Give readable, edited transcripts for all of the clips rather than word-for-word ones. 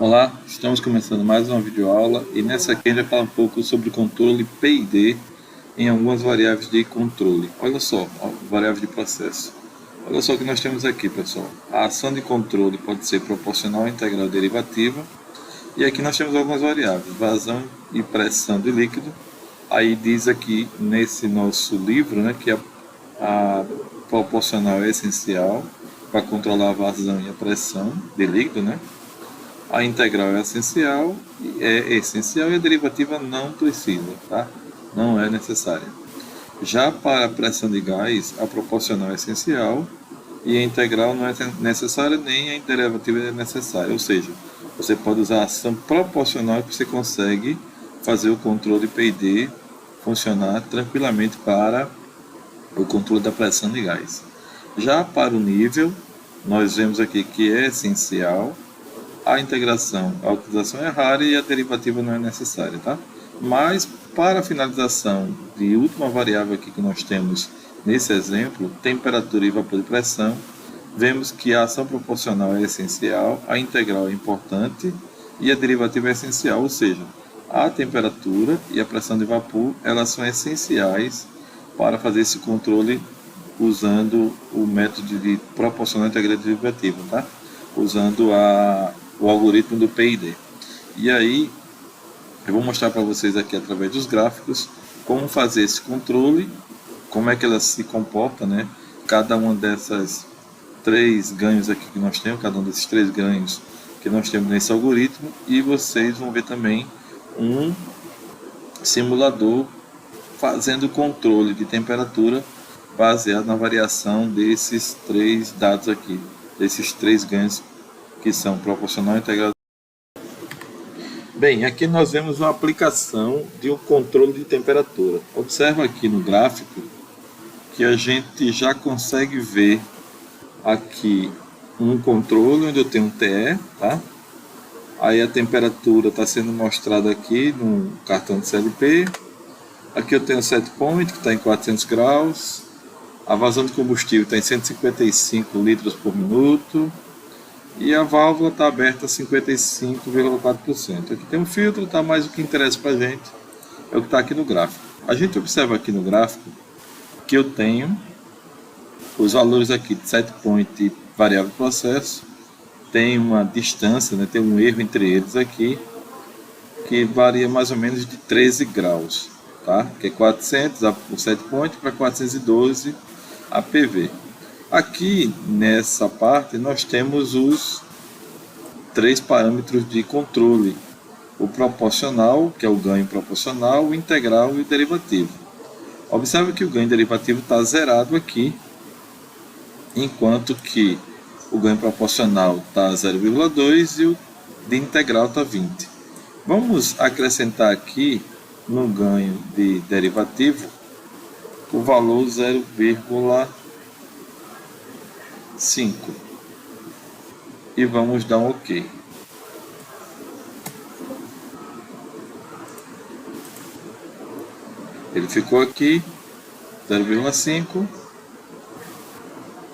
Olá, estamos começando mais uma videoaula e nessa aqui a gente vai falar um pouco sobre controle PID em algumas variáveis de controle. Olha só, variável de processo. Olha só o que nós temos aqui, pessoal. A ação de controle pode ser proporcional, integral ou derivativa. E aqui nós temos algumas variáveis, vazão e pressão de líquido. Aí diz aqui nesse nosso livro, né, que a proporcional é essencial para controlar a vazão e a pressão de líquido, né? A integral é essencial e a derivativa não precisa, tá? Não é necessária. Já para a pressão de gás, a proporcional é essencial e a integral não é necessária, nem a derivativa é necessária. Ou seja, você pode usar a ação proporcional que você consegue fazer o controle PID funcionar tranquilamente para o controle da pressão de gás. Já para o nível, nós vemos aqui que é essencial. A integração, a utilização é rara e a derivativa não é necessária, tá? Mas para a finalização de última variável aqui que nós temos nesse exemplo, temperatura e vapor de pressão, vemos que a ação proporcional é essencial, a integral é importante e a derivativa é essencial, ou seja, a temperatura e a pressão de vapor, elas são essenciais para fazer esse controle usando o método de proporcional, integral e derivativa, tá? Usando o algoritmo do PID. E aí, eu vou mostrar para vocês aqui através dos gráficos como fazer esse controle, como é que ela se comporta, né? Cada uma dessas três ganhos aqui que nós temos, cada um desses três ganhos que nós temos nesse algoritmo, e vocês vão ver também um simulador fazendo o controle de temperatura baseado na variação desses três dados aqui, desses três ganhos que são proporcional, integral. Bem, aqui nós vemos uma aplicação de um controle de temperatura. Observa aqui no gráfico que a gente já consegue ver aqui um controle onde eu tenho um TE, tá? Aí a temperatura está sendo mostrada aqui no cartão de CLP. Aqui eu tenho o set point que está em 400 graus. A vazão de combustível está em 155 litros por minuto. E a válvula está aberta a 55,4%. Aqui tem um filtro, tá? Mas o que interessa para a gente é o que está aqui no gráfico. A gente observa aqui no gráfico que eu tenho os valores aqui de set point e variável processo. Tem uma distância, né? Tem um erro entre eles aqui, que varia mais ou menos de 13 graus. Tá? Que é 400 o set point para 412 a PV. Aqui nessa parte nós temos os três parâmetros de controle: o proporcional, que é o ganho proporcional, o integral e o derivativo. Observe que o ganho derivativo está zerado aqui, enquanto que o ganho proporcional está 0,2 e o de integral está 20. Vamos acrescentar aqui no ganho de derivativo o valor 0,5 e vamos dar um OK. Ele ficou aqui 0,5.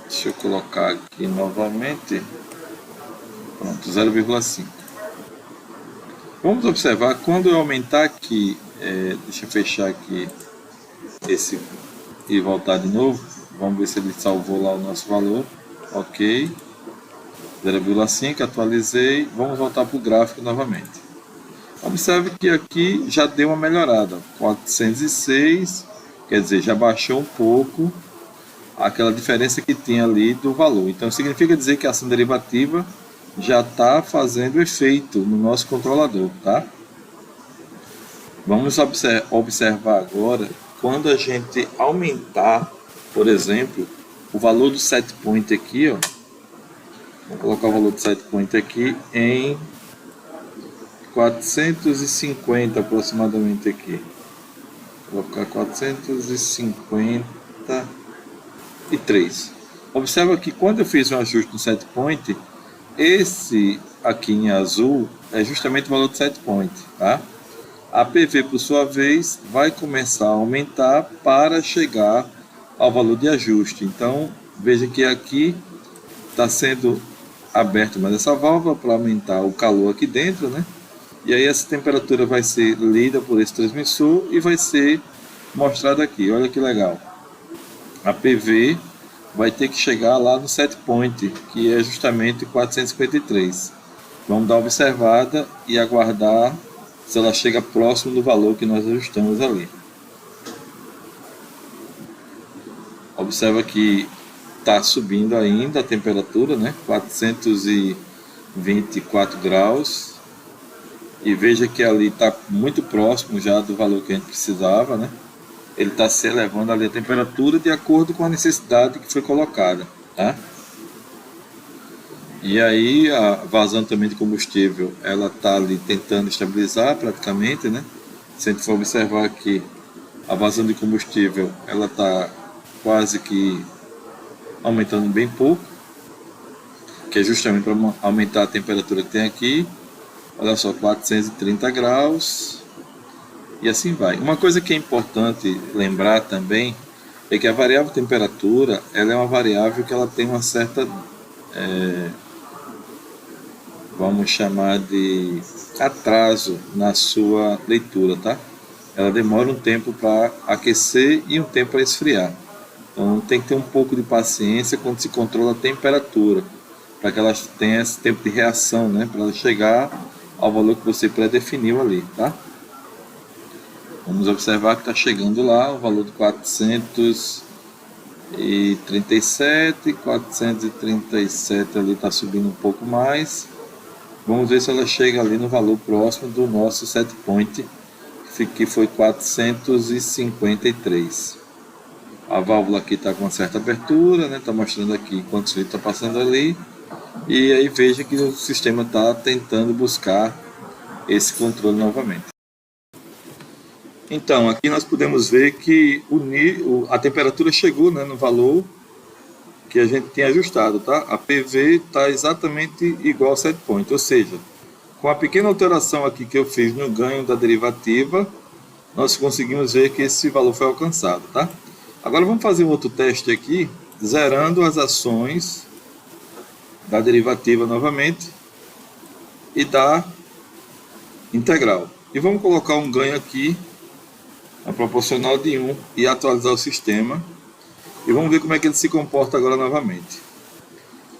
Deixa eu colocar aqui novamente. Pronto, 0,5. Vamos observar quando eu aumentar aqui, deixa eu fechar aqui esse e voltar de novo. Vamos ver se ele salvou lá o nosso valor. OK, 0,5, atualizei. Vamos voltar para o gráfico novamente. Observe que aqui já deu uma melhorada, 406, quer dizer, já baixou um pouco aquela diferença que tinha ali do valor. Então significa dizer que a ação derivativa já está fazendo efeito no nosso controlador, tá? Vamos observar agora quando a gente aumentar, por exemplo, o valor do set point aqui, ó. Vou colocar o valor do set point aqui em 450 aproximadamente aqui. Vou colocar 453. Observa que quando eu fiz um ajuste no set point, esse aqui em azul é justamente o valor do set point, tá? A PV, por sua vez, vai começar a aumentar para chegar ao valor de ajuste. Então, veja que aqui está sendo aberto mais essa válvula para aumentar o calor aqui dentro, né? E aí essa temperatura vai ser lida por esse transmissor e vai ser mostrada aqui. Olha que legal. A PV vai ter que chegar lá no set point, que é justamente 453. Vamos dar uma observada e aguardar se ela chega próximo do valor que nós ajustamos ali. Observa que está subindo ainda a temperatura, né? 424 graus. E veja que ali está muito próximo já do valor que a gente precisava, né? Ele está se elevando ali a temperatura de acordo com a necessidade que foi colocada, tá? E aí a vazão também de combustível, ela está ali tentando estabilizar praticamente, né? Se a gente for observar aqui, a vazão de combustível, ela está quase que aumentando bem pouco, que é justamente para aumentar a temperatura que tem aqui. Olha só, 430 graus e assim vai. Uma coisa que é importante lembrar também é que a variável temperatura, ela é uma variável que ela tem uma certa, vamos chamar de atraso na sua leitura, tá? Ela demora um tempo para aquecer e um tempo para esfriar. Então tem que ter um pouco de paciência quando se controla a temperatura, para que ela tenha esse tempo de reação, né? Para ela chegar ao valor que você pré-definiu ali, tá? Vamos observar que está chegando lá o valor de 437 ali está subindo um pouco mais. Vamos ver se ela chega ali no valor próximo do nosso set point, que foi 453. A válvula aqui está com uma certa abertura, né? Está mostrando aqui quantos litros está passando ali. E aí veja que o sistema está tentando buscar esse controle novamente. Então, aqui nós podemos ver que a temperatura chegou, né, no valor que a gente tinha ajustado, tá? A PV está exatamente igual ao set point, ou seja, com a pequena alteração aqui que eu fiz no ganho da derivativa, nós conseguimos ver que esse valor foi alcançado, tá? Agora vamos fazer um outro teste aqui, zerando as ações da derivativa novamente e da integral. E vamos colocar um ganho aqui, a proporcional de 1, e atualizar o sistema. E vamos ver como é que ele se comporta agora novamente.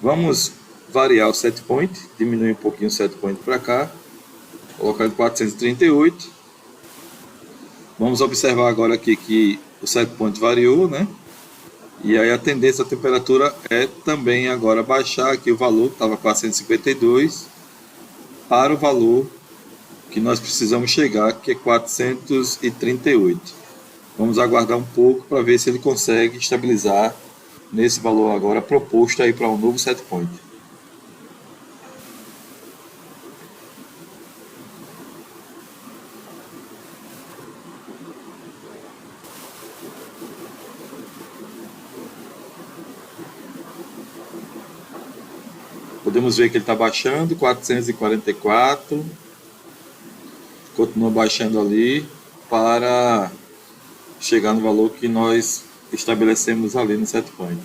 Vamos variar o set point, diminuir um pouquinho o set point para cá, colocar em 438. Vamos observar agora aqui que o set point variou, né? E aí a tendência da temperatura é também agora baixar aqui o valor, que estava 452, para o valor que nós precisamos chegar, que é 438. Vamos aguardar um pouco para ver se ele consegue estabilizar nesse valor agora proposto aí para um novo set point. Podemos ver que ele está baixando, 444, continua baixando ali para chegar no valor que nós estabelecemos ali no set point.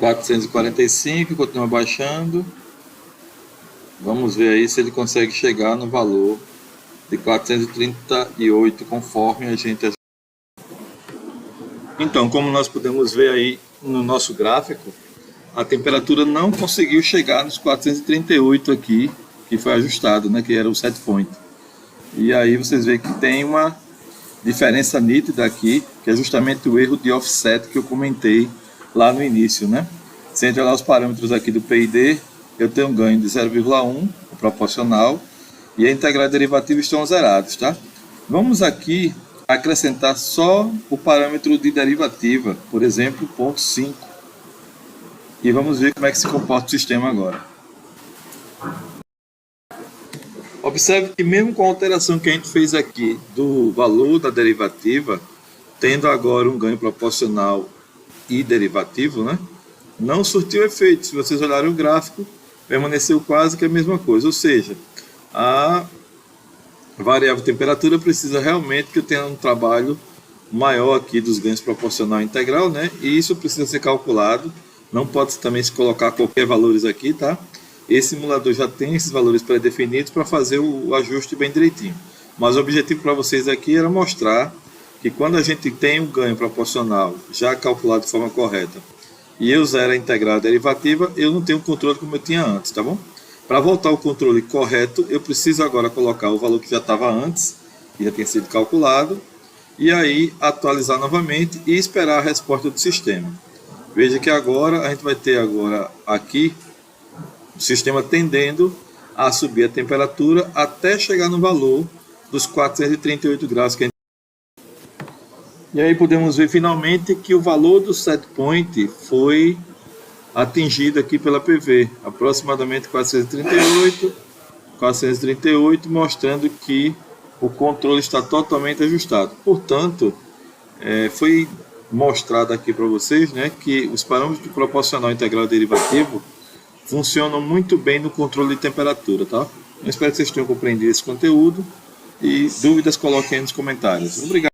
$445, continua baixando. Vamos ver aí se ele consegue chegar no valor de 438 conforme a gente... Então, como nós podemos ver aí no nosso gráfico, a temperatura não conseguiu chegar nos 438 aqui, que foi ajustado, né, que era o set point. E aí vocês veem que tem uma diferença nítida aqui, que é justamente o erro de offset que eu comentei lá no início, né? Se a gente olhar os parâmetros aqui do PID, eu tenho um ganho de 0,1, o proporcional, e a integral e a derivativa estão zerados, tá? Vamos aqui acrescentar só o parâmetro de derivativa, por exemplo, 0,5. E vamos ver como é que se comporta o sistema agora. Observe que mesmo com a alteração que a gente fez aqui do valor da derivativa, tendo agora um ganho proporcional e derivativo, né, não surtiu efeito. Se vocês olharem o gráfico, permaneceu quase que a mesma coisa. Ou seja, a variável temperatura precisa realmente que eu tenha um trabalho maior aqui dos ganhos proporcional integral, né? E isso precisa ser calculado. Não pode também se colocar qualquer valores aqui, tá? Esse simulador já tem esses valores pré-definidos para fazer o ajuste bem direitinho. Mas o objetivo para vocês aqui era mostrar que quando a gente tem um ganho proporcional já calculado de forma correta e eu zero a integral a derivativa, eu não tenho o controle como eu tinha antes, tá bom? Para voltar ao controle correto, eu preciso agora colocar o valor que já estava antes, que já tinha sido calculado, e aí atualizar novamente e esperar a resposta do sistema. Veja que agora a gente vai ter agora aqui o sistema tendendo a subir a temperatura até chegar no valor dos 438 graus que a gente... E aí podemos ver finalmente que o valor do set point foi atingido aqui pela PV, aproximadamente 438, mostrando que o controle está totalmente ajustado. Portanto, foi mostrado aqui para vocês, né, que os parâmetros de proporcional integral e derivativo funcionam muito bem no controle de temperatura, tá? Eu espero que vocês tenham compreendido esse conteúdo e dúvidas coloquem aí nos comentários. Obrigado.